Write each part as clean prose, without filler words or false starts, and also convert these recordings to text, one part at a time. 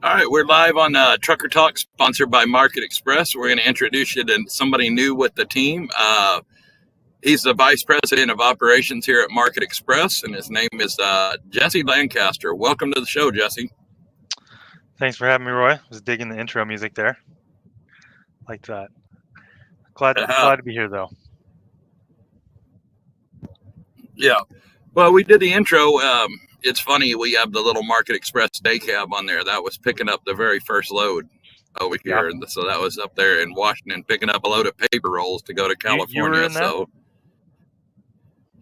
All right, we're live on Trucker Talk, sponsored by Market Express. We're going to introduce you to somebody new with the team. He's the vice president of operations here at Market Express, and his name is Jesse Lancaster. Welcome to the show, Jesse. Thanks for having me, Roy. I was digging the intro music there. Like that. Glad to be here, though. Yeah. Well, we did the intro. It's funny, we have the little Market Express day cab on there. That was picking up the very first load over here. And so that was up there in Washington, picking up a load of paper rolls to go to California. You were in that? So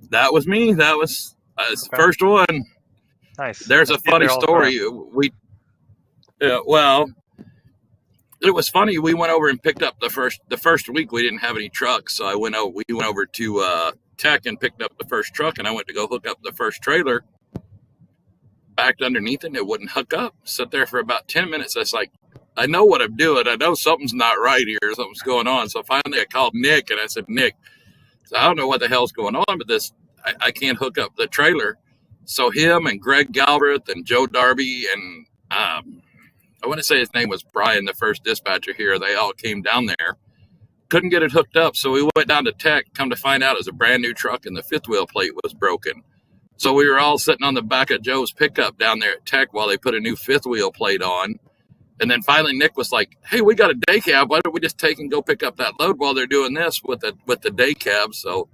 that was me. That was the first one. Nice. There's a funny story. Well, it was funny. We went over and picked up the first week. We didn't have any trucks, so we went over to Tech and picked up the first truck, and I went to go hook up the first trailer. Backed underneath it, and it wouldn't hook up. Sat there for about 10 minutes. I was like, I know what I'm doing. I know something's not right here. Something's going on. So finally I called Nick, and I said, Nick, I don't know what the hell's going on, but I can't hook up the trailer. So him and Greg Galbraith and Joe Darby and I want to say his name was Brian, the first dispatcher here, they all came down there. Couldn't get it hooked up, so we went down to Tech. Come to find out it was a brand new truck, and the fifth wheel plate was broken. So we were all sitting on the back of Joe's pickup down there at Tech while they put a new fifth wheel plate on. And then finally Nick was like, hey, we got a day cab. Why don't we just take and go pick up that load while they're doing this with the day cab? So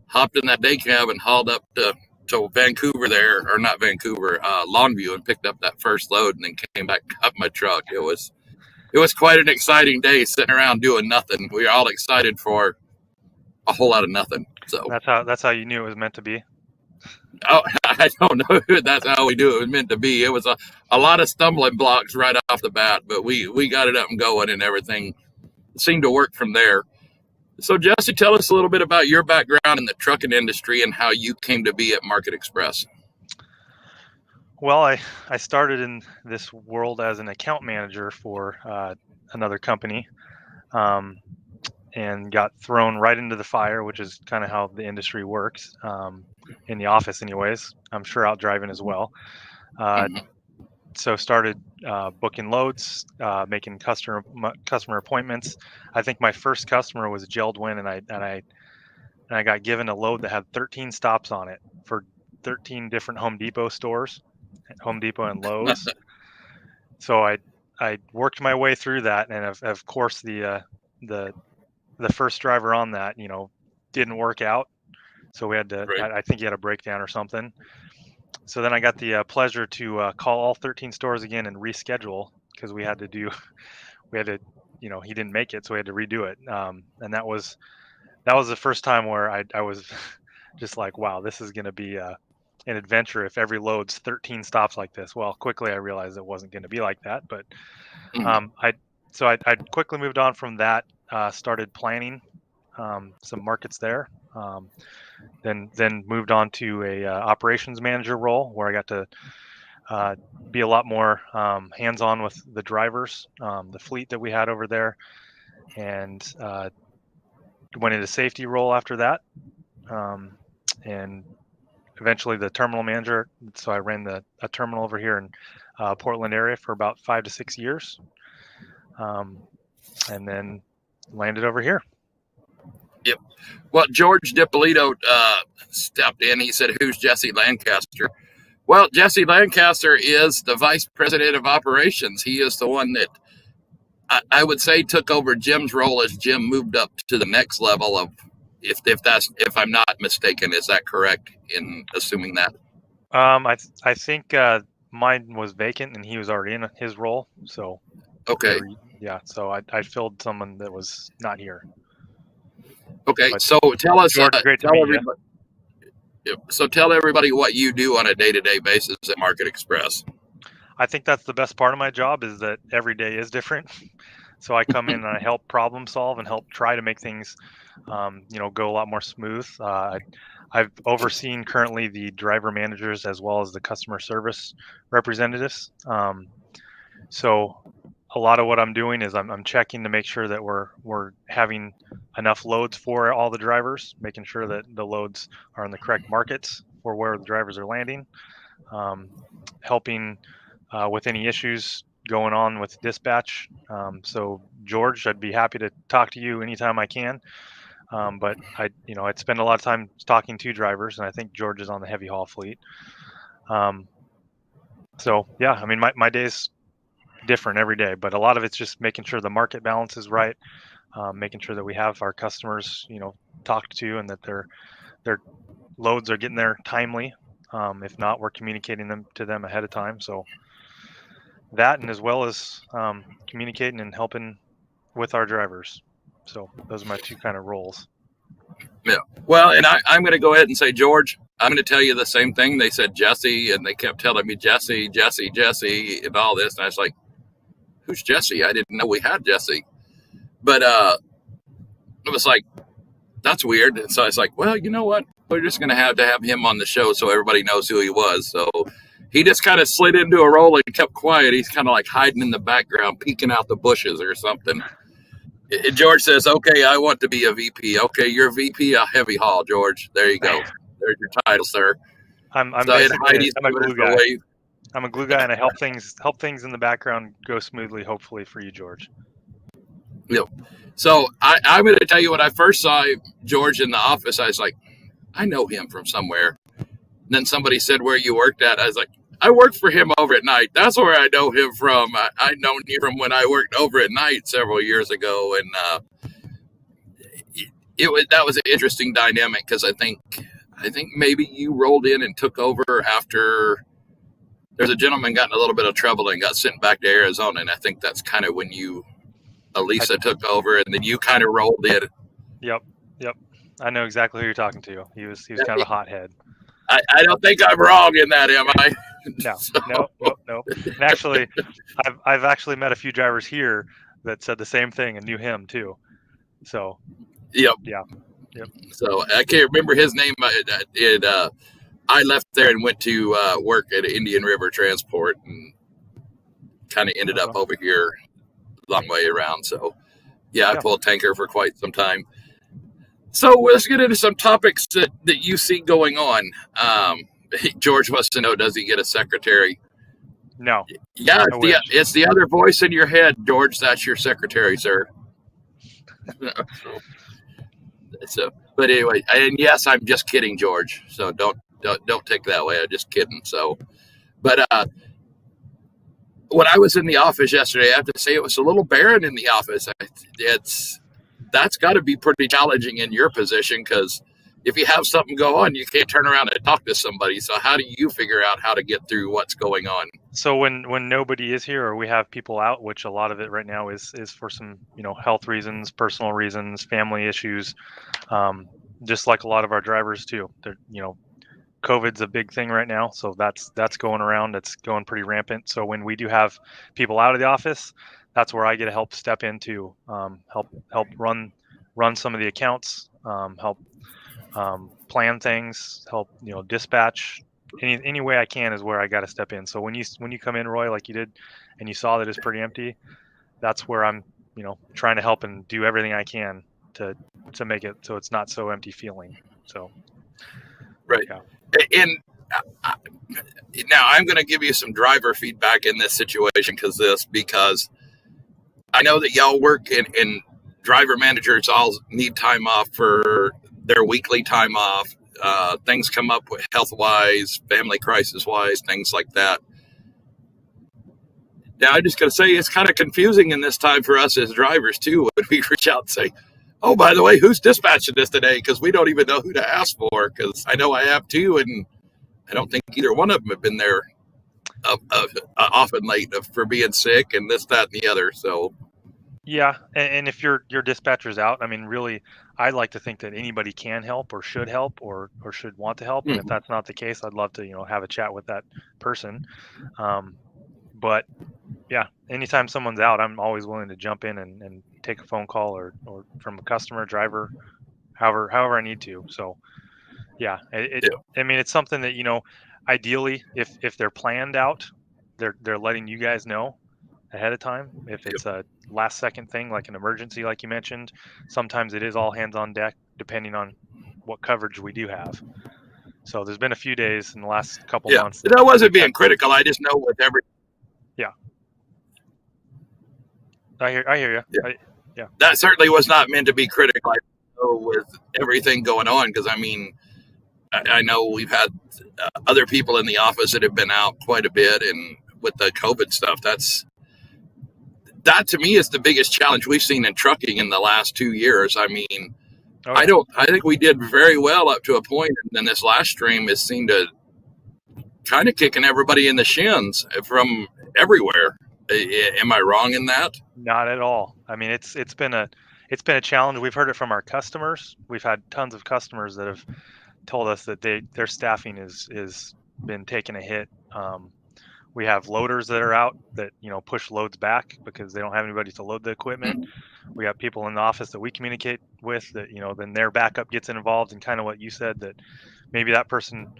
hopped in that day cab and hauled up to Vancouver there, or not Vancouver, Longview, and picked up that first load, and then came back and got my truck. It was quite an exciting day sitting around doing nothing. We were all excited for a whole lot of nothing. So that's how you knew it was meant to be. Oh, I don't know. That's how we do it. It was meant to be. It was a lot of stumbling blocks right off the bat, but we got it up and going, and everything seemed to work from there. So, Jesse, tell us a little bit about your background in the trucking industry and how you came to be at Market Express. Well, I started in this world as an account manager for another company. And got thrown right into the fire, which is kind of how the industry works, in the office anyways. I'm sure out driving as well. So started booking loads, making customer appointments. I think my first customer was Geldwin, and I got given a load that had 13 stops on it for 13 different Home Depot stores, Home Depot and Lowe's. So I worked my way through that, and of course the first driver on that, didn't work out. So we had to, right. I think he had a breakdown or something. So then I got the pleasure to call all 13 stores again and reschedule, because he didn't make it. So we had to redo it. And that was the first time where I was just like, wow, this is going to be an adventure if every load's 13 stops like this. Well, quickly I realized it wasn't going to be like that, but I quickly moved on from that. Started planning some markets there, then moved on to a operations manager role, where I got to be a lot more hands-on with the drivers, the fleet that we had over there, and went into safety role after that, and eventually the terminal manager. So I ran a terminal over here in Portland area for about 5 to 6 years, and then landed over here. Yep. Well, George DiPolito stepped in. He said, who's Jesse Lancaster? Well, Jesse Lancaster is the vice president of operations. He is the one that I would say took over Jim's role as Jim moved up to the next level of, if I'm not mistaken. Is that correct in assuming that? I think mine was vacant and he was already in his role. So okay. Yeah, so I filled someone that was not here. Okay, but so tell us. George, great to meet you. So tell everybody what you do on a day-to-day basis at Market Express. I think that's the best part of my job, is that every day is different. So I come in and I help problem solve and help try to make things, go a lot more smooth. I've overseen currently the driver managers as well as the customer service representatives. So a lot of what I'm doing is I'm checking to make sure that we're having enough loads for all the drivers, making sure that the loads are in the correct markets for where the drivers are landing, helping with any issues going on with dispatch. So George, I'd be happy to talk to you anytime I can. But I'd spend a lot of time talking to drivers, and I think George is on the heavy haul fleet. So yeah, I mean, my day's different every day, but a lot of it's just making sure the market balance is right, making sure that we have our customers, talked to, and that their loads are getting there timely. If not, we're communicating them to them ahead of time. So that, and as well as communicating and helping with our drivers. So those are my two kind of roles. Yeah. Well, and I'm going to go ahead and say, George, I'm going to tell you the same thing. They said Jesse, and they kept telling me Jesse, and all this. And I was like, who's Jesse? I didn't know we had Jesse. But it was like, that's weird. And so I was like, well, you know what? We're just going to have him on the show so everybody knows who he was. So he just kind of slid into a role and kept quiet. He's kind of like hiding in the background, peeking out the bushes or something. George says, okay, I want to be a VP. Okay, you're a VP of heavy haul, George. There you go. There's your title, sir. I'm so basically I'm a glue guy. Wave. I'm a glue guy, and I help things in the background go smoothly, hopefully for you, George. Yep. So I'm going to tell you, when I first saw George in the office, I was like, I know him from somewhere. And then somebody said where you worked at. I was like, I worked for him over at night. That's where I know him from. I known you from when I worked over at night several years ago, and that was an interesting dynamic, because I think maybe you rolled in and took over after there's a gentleman got in a little bit of trouble and got sent back to Arizona, and I think that's kind of when Elisa took over, and then you kind of rolled in. Yep. I know exactly who you're talking to. He was kind of a hothead. I don't think I'm wrong in that, am I? No. And actually, I've actually met a few drivers here that said the same thing and knew him too. So. Yep. Yeah. So I can't remember his name. I left there and went to work at Indian River Transport, and kind of ended up over here a long way around. So I pulled tanker for quite some time. So let's get into some topics that you see going on. George wants to know, does he get a secretary? No. Yeah, it's the other voice in your head, George. That's your secretary, sir. So, but anyway, and yes, I'm just kidding, George. So don't take that way. I'm just kidding. So, but when I was in the office yesterday, I have to say it was a little barren in the office. That's got to be pretty challenging in your position, because if you have something go on, you can't turn around and talk to somebody. So how do you figure out how to get through what's going on? So when nobody is here, or we have people out, which a lot of it right now is for some health reasons, personal reasons, family issues, just like a lot of our drivers too. They're COVID's a big thing right now, so that's going around. It's going pretty rampant. So when we do have people out of the office, that's where I get to help step into, help run some of the accounts, help plan things, help dispatch. Any way I can is where I got to step in. So when you come in, Roy, like you did, and you saw that it's pretty empty, that's where I'm trying to help and do everything I can to make it so it's not so empty feeling. So right. Yeah. And now I'm going to give you some driver feedback in this situation, because I know that y'all work in driver managers all need time off for their weekly time off. Things come up with health-wise, family crisis-wise, things like that. Now, I'm just going to say it's kind of confusing in this time for us as drivers, too, when we reach out and say, oh, by the way, who's dispatching this today? Because we don't even know who to ask for, because I know I have two, and I don't think either one of them have been there often late for being sick and this, that, and the other. So, yeah, and if your dispatcher's out, I mean, really, I'd like to think that anybody can help or should help or should want to help. And if that's not the case, I'd love to have a chat with that person. But yeah, anytime someone's out, I'm always willing to jump in and take a phone call or from a customer, driver, however I need to. So yeah, I mean, it's something that ideally, if they're planned out, they're letting you guys know ahead of time. If it's a last second thing, like an emergency, like you mentioned, sometimes it is all hands on deck, depending on what coverage we do have. So there's been a few days in the last couple months. That wasn't being critical. I just know with every. Yeah. I hear you. Yeah. Yeah. That certainly was not meant to be critical with everything going on, because I mean, I know we've had other people in the office that have been out quite a bit, and with the COVID stuff, that to me is the biggest challenge we've seen in trucking in the last 2 years. I mean, Oh yeah. I think we did very well up to a point, and then this last stream has seemed to kind of kicking everybody in the shins from everywhere. Am I wrong in that? Not at all. I mean, it's been a challenge. We've heard it from our customers. We've had tons of customers that have told us that their staffing is been taking a hit. We have loaders that are out that push loads back because they don't have anybody to load the equipment. Mm-hmm. We have people in the office that we communicate with that then their backup gets involved, and kind of what you said, that maybe that person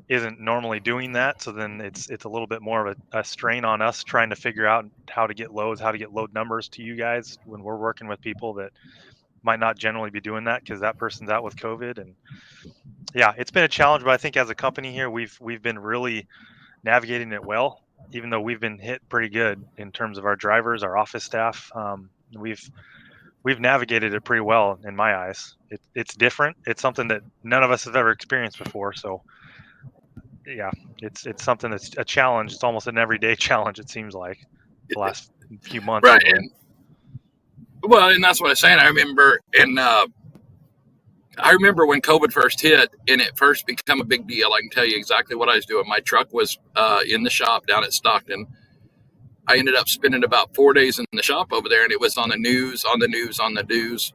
isn't normally doing that, so then it's a little bit more of a strain on us trying to figure out how to get loads, how to get load numbers to you guys when we're working with people that might not generally be doing that because that person's out with COVID. And yeah, it's been a challenge, but I think as a company here, we've been really navigating it well, even though we've been hit pretty good in terms of our drivers, our office staff. We've navigated it pretty well in my eyes. It's different. It's something that none of us have ever experienced before. So yeah, it's something that's a challenge. It's almost an everyday challenge. It seems like the last few months Right. anyway. And well, and that's what I'm saying. I remember when COVID first hit and it first became a big deal. I can tell you exactly what I was doing. My truck was in the shop down at Stockton. I ended up spending about 4 days in the shop over there, and it was on the news, on the news, on the news.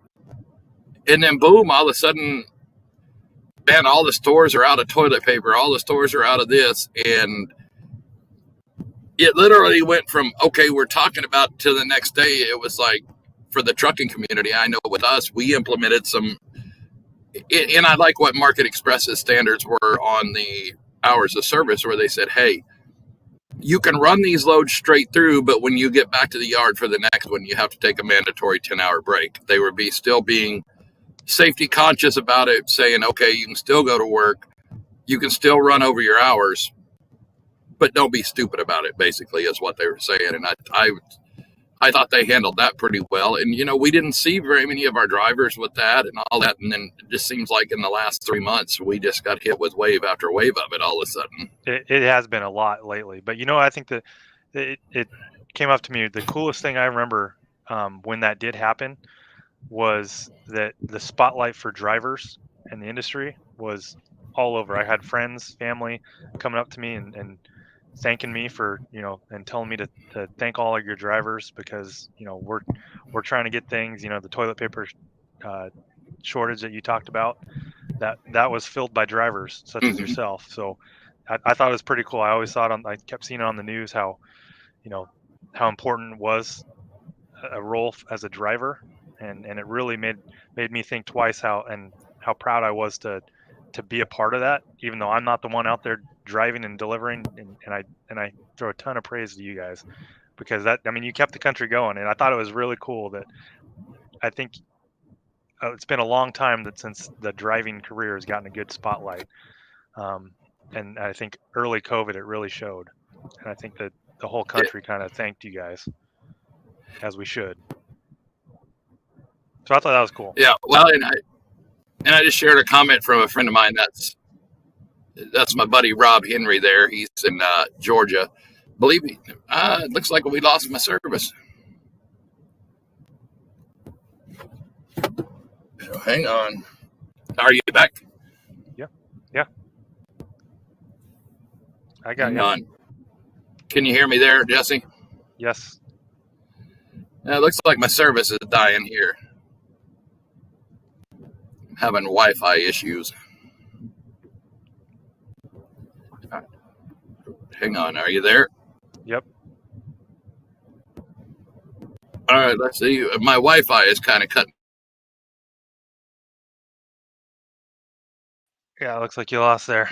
And then boom, all of a sudden, man, all the stores are out of toilet paper. All the stores are out of this. And it literally went from, okay, we're talking about to the next day. It was like, for the trucking community, I know with us, we implemented some, and I like what Market Express's standards were on the hours of service, where they said, hey, you can run these loads straight through, but when you get back to the yard for the next one, you have to take a mandatory 10-hour break. They were still being safety conscious about it, saying, okay, you can still go to work, you can still run over your hours, but don't be stupid about it, basically, is what they were saying. And I thought they handled that pretty well. And, we didn't see very many of our drivers with that and all that. And then it just seems like in the last 3 months, we just got hit with wave after wave of it all of a sudden. It has been a lot lately, but I think that it came up to me. The coolest thing I remember when that did happen was that the spotlight for drivers and the industry was all over. I had friends, family coming up to me and thanking me for and telling me to thank all of your drivers because we're trying to get things, the toilet paper uh, shortage that you talked about, that was filled by drivers such as Mm-hmm. yourself. So I thought it was pretty cool. I always thought I kept seeing it on the news how you know how important it was a role as a driver, and it really made me think twice how proud I was to be a part of that, even though I'm not the one out there driving and delivering. And I throw a ton of praise to you guys because you kept the country going, and I thought it was really cool that I think it's been a long time that since the driving career has gotten a good spotlight. Um, and I think early COVID, it really showed. And I think that the whole Yeah, country kind of thanked you guys, as we should. So I thought that was cool. yeah. Well, and I just shared a comment from a friend of mine. That's my buddy Rob Henry. There, he's in Georgia. Believe me, it looks like we lost my service. So hang on. Are you back? Yeah. Yeah. I got Hang you. on. Can you hear me there, Jesse? Yes. It looks like my service is dying here. I'm having Wi-Fi issues. Hang on. Are you there? Yep. All right. Let's see. My Wi-Fi is kind of cutting. Yeah. It looks like you lost there.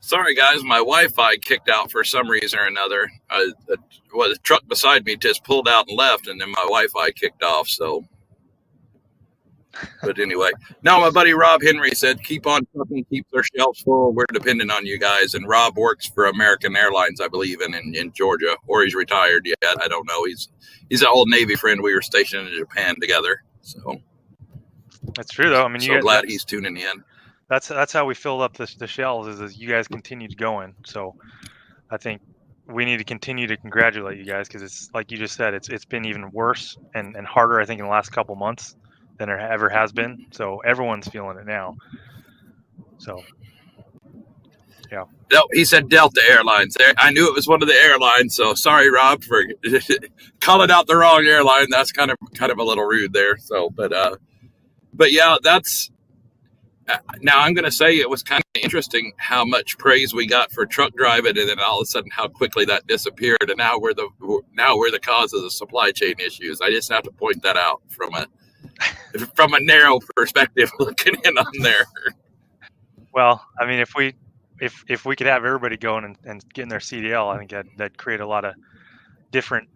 Sorry, guys, my Wi-Fi kicked out for some reason or another. The truck beside me just pulled out and left, and then my Wi-Fi kicked off. So, but anyway, no, my buddy Rob Henry said, "Keep on trucking, keep their shelves full. We're dependent on you guys." And Rob works for American Airlines, I believe, in Georgia, or he's retired yet. I don't know. He's an old Navy friend. We were stationed in Japan together. So that's true, though. I mean, so glad he's tuning in. That's how we filled up the shelves. Is you guys continued going. So I think we need to continue to congratulate you guys, because it's like you just said, it's been even worse and harder, I think, in the last couple months than there ever has been. So everyone's feeling it now. So yeah. No, he said Delta Airlines. I knew it was one of the airlines. So sorry, Rob, for calling out the wrong airline. That's kind of a little rude there. So, but yeah, that's. Now I'm going to say it was kind of interesting how much praise we got for truck driving, and then all of a sudden how quickly that disappeared, and now we're the cause of the supply chain issues. I just have to point that out from a narrow perspective, looking in on there. Well, I mean, if we could have everybody going and getting their CDL, I think that'd create a lot of different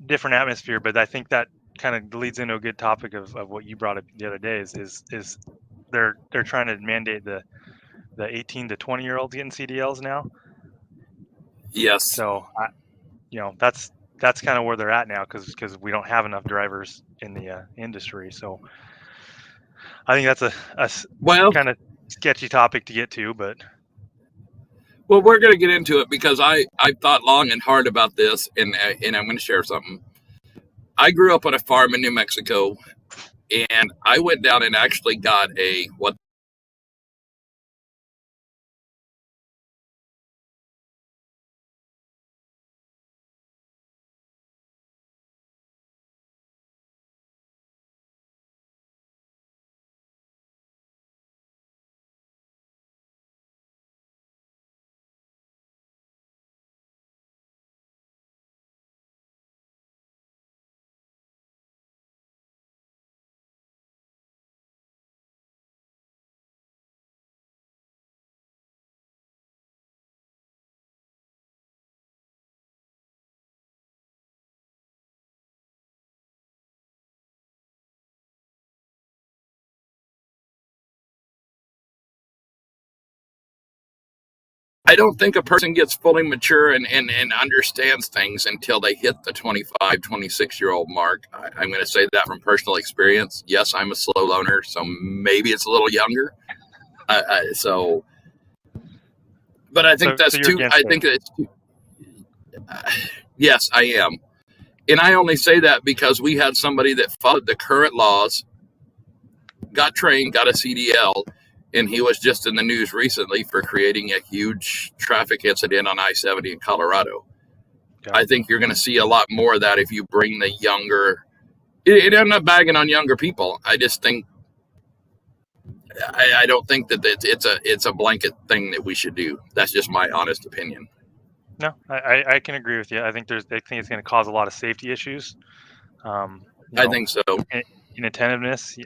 atmosphere. But I think that kind of leads into a good topic of what you brought up the other day is they're trying to mandate the 18 to 20 year olds getting CDLs now. Yes. So that's kind of where they're at now, because we don't have enough drivers in the industry. So I think that's a kind of sketchy topic to get to, but. Well, we're going to get into it because I thought long and hard about this, and I'm going to share something. I grew up on a farm in New Mexico, and I went down and actually got what I don't think a person gets fully mature and understands things until they hit the 25, 26-year-old mark. I'm going to say that from personal experience. Yes, I'm a slow loaner, so maybe it's a little younger. But I think that's too. I think it's too. Yes, I am. And I only say that because we had somebody that followed the current laws, got trained, got a CDL, and he was just in the news recently for creating a huge traffic incident on I-70 in Colorado. Okay. I think you're going to see a lot more of that if you bring the younger. I'm not bagging on younger people. I just think I don't think that it's a blanket thing that we should do. That's just my honest opinion. No, I can agree with you. I think it's going to cause a lot of safety issues. I think so. Inattentiveness,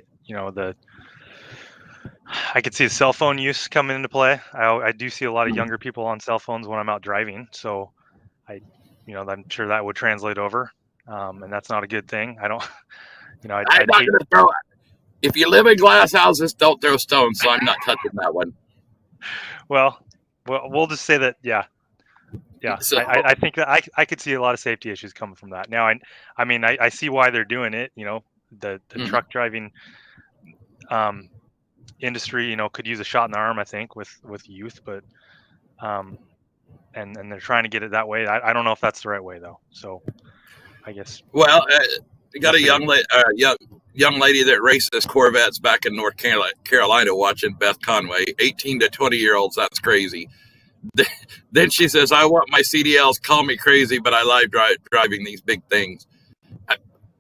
I could see the cell phone use coming into play. I do see a lot of younger people on cell phones when I'm out driving. So I'm sure that would translate over. And that's not a good thing. I'm not going to throw it. If you live in glass houses, don't throw stones. So I'm not touching that one. Well, we'll just say that. Yeah. So, I think that I could see a lot of safety issues coming from that. Now, I see why they're doing it. The truck driving industry, could use a shot in the arm, I think, with youth, but and they're trying to get it that way. I don't know if that's the right way though. So I guess. Well, you got a young lady that races Corvettes back in North Carolina watching Beth Conway. 18 to 20-year-olds, that's crazy. Then she says, I want my CDLs, call me crazy, but I like driving these big things.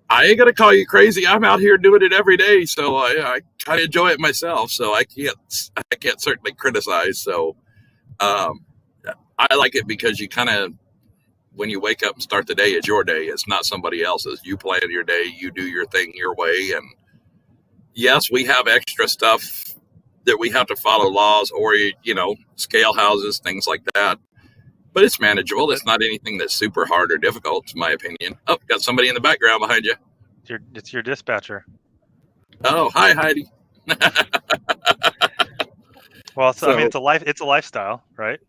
I ain't going to call you crazy. I'm out here doing it every day, so I kind of enjoy it myself, so I can't certainly criticize. So I like it because you kind of, when you wake up and start the day, it's your day. It's not somebody else's. You plan your day. You do your thing your way. And yes, we have extra stuff that we have to follow laws or, scale houses, things like that. But it's manageable. It's not anything that's super hard or difficult, in my opinion. Oh, got somebody in the background behind you. It's your dispatcher. Oh, hi, Heidi. Well, so, I mean, it's a lifestyle, right?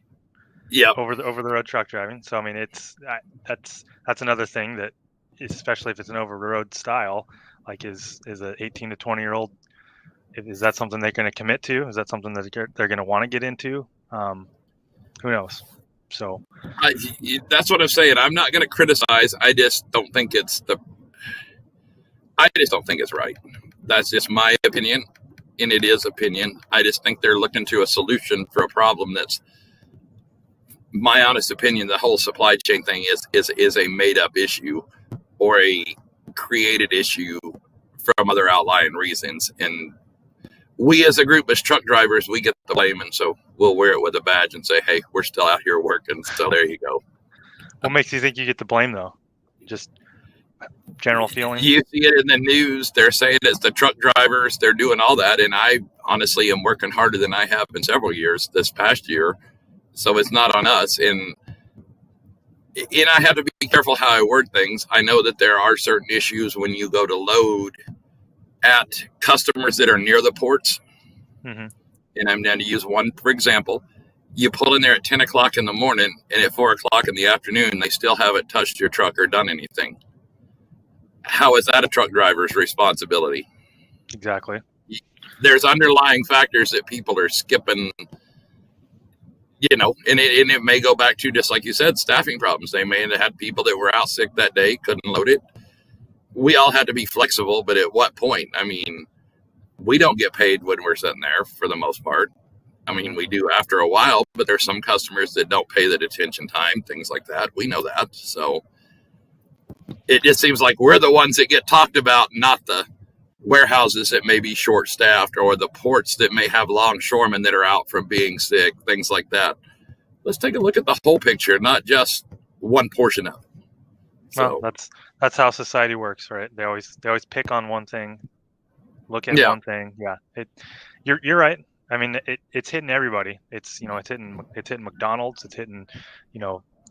Yeah. Over the road truck driving. So I mean, that's another thing that, especially if it's an over the road style, like is a 18 to 20-year-old. Is that something they're going to commit to? Is that something that they're going to want to get into? Who knows? So that's what I'm saying. I'm not going to criticize. I just don't think it's right. That's just my opinion, and it is opinion. I just think they're looking to a solution for a problem that's, my honest opinion. The whole supply chain thing is a made up issue or a created issue from other outlying reasons, and we as a group, as truck drivers, we get the blame, and so we'll wear it with a badge and say, hey, we're still out here working. So there you go. What makes you think you get the blame, though? Just general feeling? You see it in the news. They're saying it's the truck drivers. They're doing all that, and I honestly am working harder than I have in several years this past year. So it's not on us. And I have to be careful how I word things. I know that there are certain issues when you go to load at customers that are near the ports. Mm-hmm. And I'm going to use one for example. You pull in there at 10 o'clock in the morning, and at 4 o'clock in the afternoon, they still haven't touched your truck or done anything. How is that a truck driver's responsibility? Exactly. There's underlying factors that people are skipping, and it may go back to, just like you said, staffing problems. They may have had people that were out sick that day, couldn't load it. We all had to be flexible, but at what point? I mean, we don't get paid when we're sitting there for the most part. I mean, we do after a while, but there's some customers that don't pay the detention time, things like that. We know that. So it just seems like we're the ones that get talked about, not the warehouses that may be short staffed or the ports that may have longshoremen that are out from being sick, things like that. Let's take a look at the whole picture, not just one portion of it. So, well, that's how society works, right? They always pick on one thing, look at one thing. Yeah, you're right. I mean, it's hitting everybody. It's it's hitting McDonald's. It's hitting,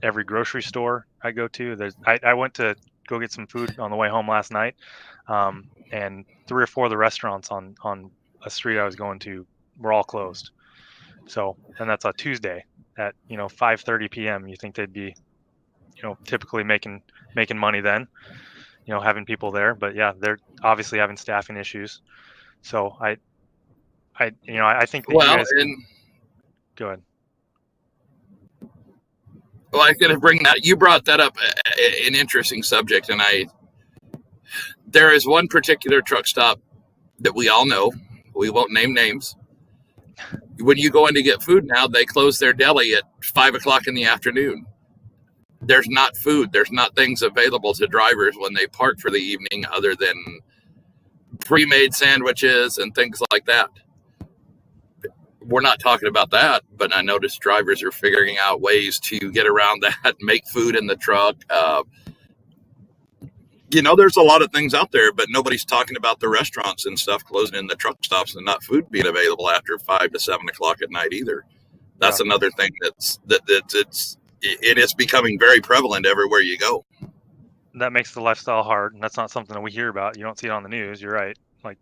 every grocery store I go to. I went to go get some food on the way home last night, and 3 or 4 of the restaurants on a street I was going to were all closed. So, and that's a Tuesday at 5:30 p.m. You think they'd be typically making money then, having people there, but yeah, they're obviously having staffing issues. So I think that you guys go ahead. Well, I'm going to bring that. You brought that up, an interesting subject, and there is one particular truck stop that we all know. We won't name names. When you go in to get food now, they close their deli at 5 o'clock in the afternoon. There's not food. There's not things available to drivers when they park for the evening other than pre-made sandwiches and things like that. We're not talking about that, but I noticed drivers are figuring out ways to get around that, make food in the truck. There's a lot of things out there, but nobody's talking about the restaurants and stuff closing in the truck stops and not food being available after 5 to 7 o'clock at night either. That's another thing it is becoming very prevalent everywhere you go. That makes the lifestyle hard, and that's not something that we hear about. You don't see it on the news. You're right. Like,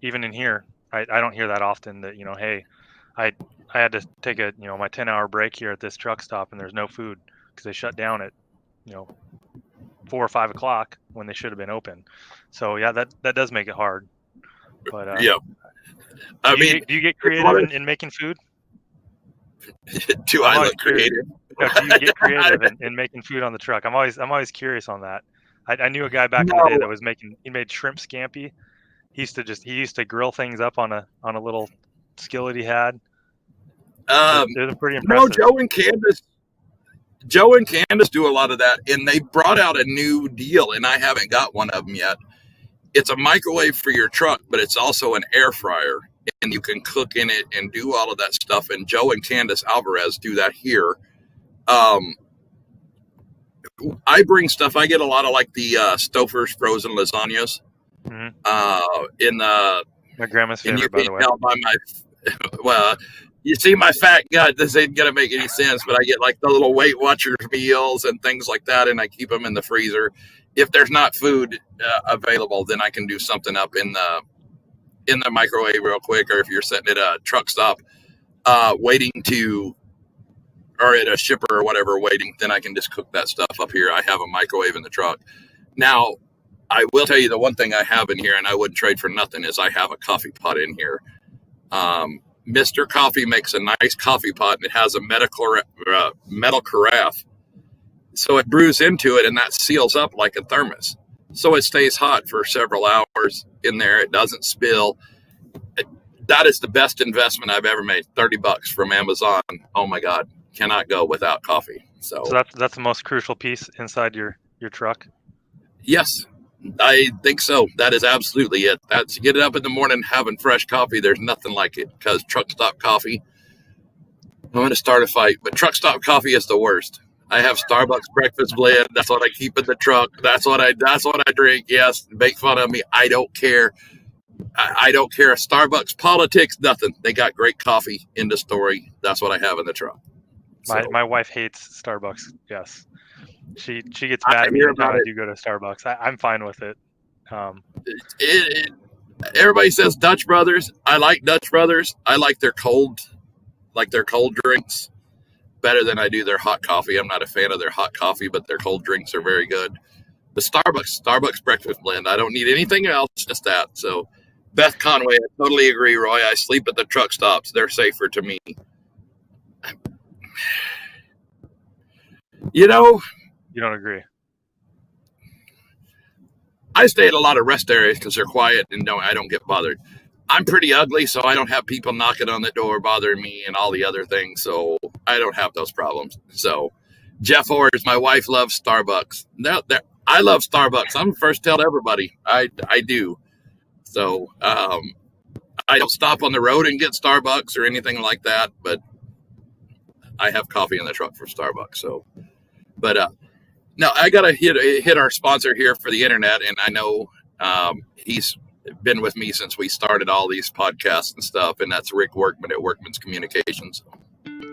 even in here, I don't hear that often that, hey, I had to take my 10-hour break here at this truck stop and there's no food because they shut down at 4 or 5 o'clock when they should have been open. So yeah, that does make it hard. But yeah, do you get creative in making food? Do I look creative? No, do you get creative in making food on the truck? I'm always curious on that. I knew a guy back in the day that was he made shrimp scampi. He used to grill things up on a little skillet he had. They're pretty impressive. Joe and Candace do a lot of that, and they brought out a new deal, and I haven't got one of them yet. It's a microwave for your truck, but it's also an air fryer, and you can cook in it and do all of that stuff. And Joe and Candace Alvarez do that here. I bring stuff. I get a lot of like the Stouffer's frozen lasagnas. Mm-hmm. In the my grandma's favorite, by the way. Well, you see my fat gut. This ain't gonna make any sense, but I get like the little Weight Watchers meals and things like that, and I keep them in the freezer. If there's not food available, then I can do something up in the microwave real quick. Or if you're sitting at a truck stop, waiting to, or at a shipper or whatever, waiting, then I can just cook that stuff up here. I have a microwave in the truck. Now, I will tell you the one thing I have in here, and I wouldn't trade for nothing, is I have a coffee pot in here. Mr. Coffee makes a nice coffee pot, and it has a metal carafe. So it brews into it, and that seals up like a thermos. So it stays hot for several hours in there. It doesn't spill. That is the best investment I've ever made. $30 from Amazon. Oh my God, cannot go without coffee. So that's the most crucial piece inside your truck. Yes, I think so. That is absolutely it. That's, get it up in the morning having fresh coffee. There's nothing like it, because truck stop coffee. I'm going to start a fight, but truck stop coffee is the worst. I have Starbucks breakfast blend. That's what I keep in the truck. That's what I drink. Yes, make fun of me. I don't care. I don't care. Starbucks politics, nothing. They got great coffee. End of story. That's what I have in the truck. My wife hates Starbucks. Yes, she gets mad at me every time I do go to Starbucks. I'm fine with it. Everybody says Dutch Brothers. I like Dutch Brothers. I like their cold drinks better than I do their hot coffee. I'm not a fan of their hot coffee, but their cold drinks are very good. But Starbucks breakfast blend, I don't need anything else, just that. So Beth Conway, I totally agree, Roy. I sleep at the truck stops. They're safer to me. You know, you don't agree. I stay at a lot of rest areas because they're quiet and I don't get bothered. I'm pretty ugly, so I don't have people knocking on the door bothering me and all the other things. So I don't have those problems. So Jeff Orders, my wife loves Starbucks. I love Starbucks. I'm the first to tell everybody. I do. So I don't stop on the road and get Starbucks or anything like that, but I have coffee in the truck from Starbucks. So, but now I got to hit our sponsor here for the internet, and I know he's been with me since we started all these podcasts and stuff, and that's Rick Workman at Workman's Communications.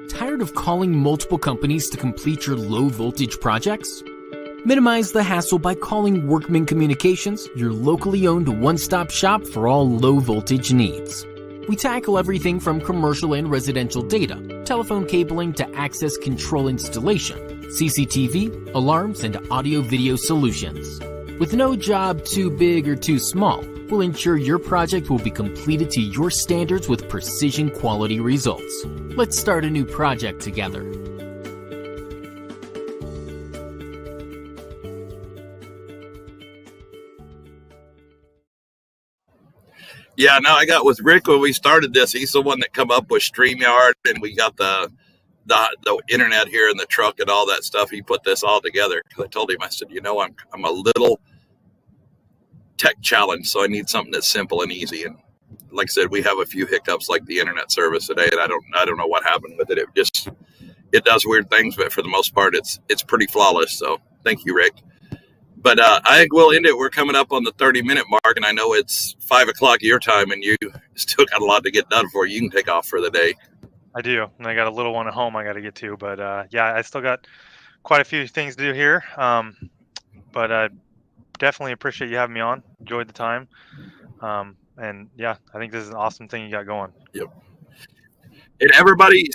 Tired of calling multiple companies to complete your low voltage projects? Minimize the hassle by calling Workman Communications, your locally owned one-stop shop for all low voltage needs. We tackle everything from commercial and residential data, telephone cabling to access control installation, CCTV, alarms, and audio-video solutions. With no job too big or too small, we'll ensure your project will be completed to your standards with precision quality results. Let's start a new project together. Yeah, now I got with Rick when we started this. He's the one that come up with StreamYard, and we got the internet here in the truck and all that stuff. He put this all together because I told him, I said, I'm a little tech challenged, so I need something that's simple and easy. And like I said, we have a few hiccups like the internet service today, and I don't know what happened with it. It does weird things, but for the most part, it's pretty flawless. So thank you, Rick. But I think we'll end it. We're coming up on the 30-minute mark, and I know it's 5 o'clock your time, and you still got a lot to get done before you can take off for the day. I do, and I got a little one at home I got to get to. But yeah, I still got quite a few things to do here. But I definitely appreciate you having me on. Enjoyed the time. And yeah, I think this is an awesome thing you got going. Yep. And everybody,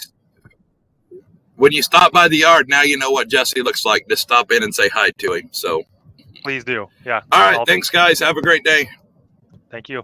when you stop by the yard, now you know what Jesse looks like. Just stop in and say hi to him. So please do. Yeah. All right. Thanks, guys. Have a great day. Thank you.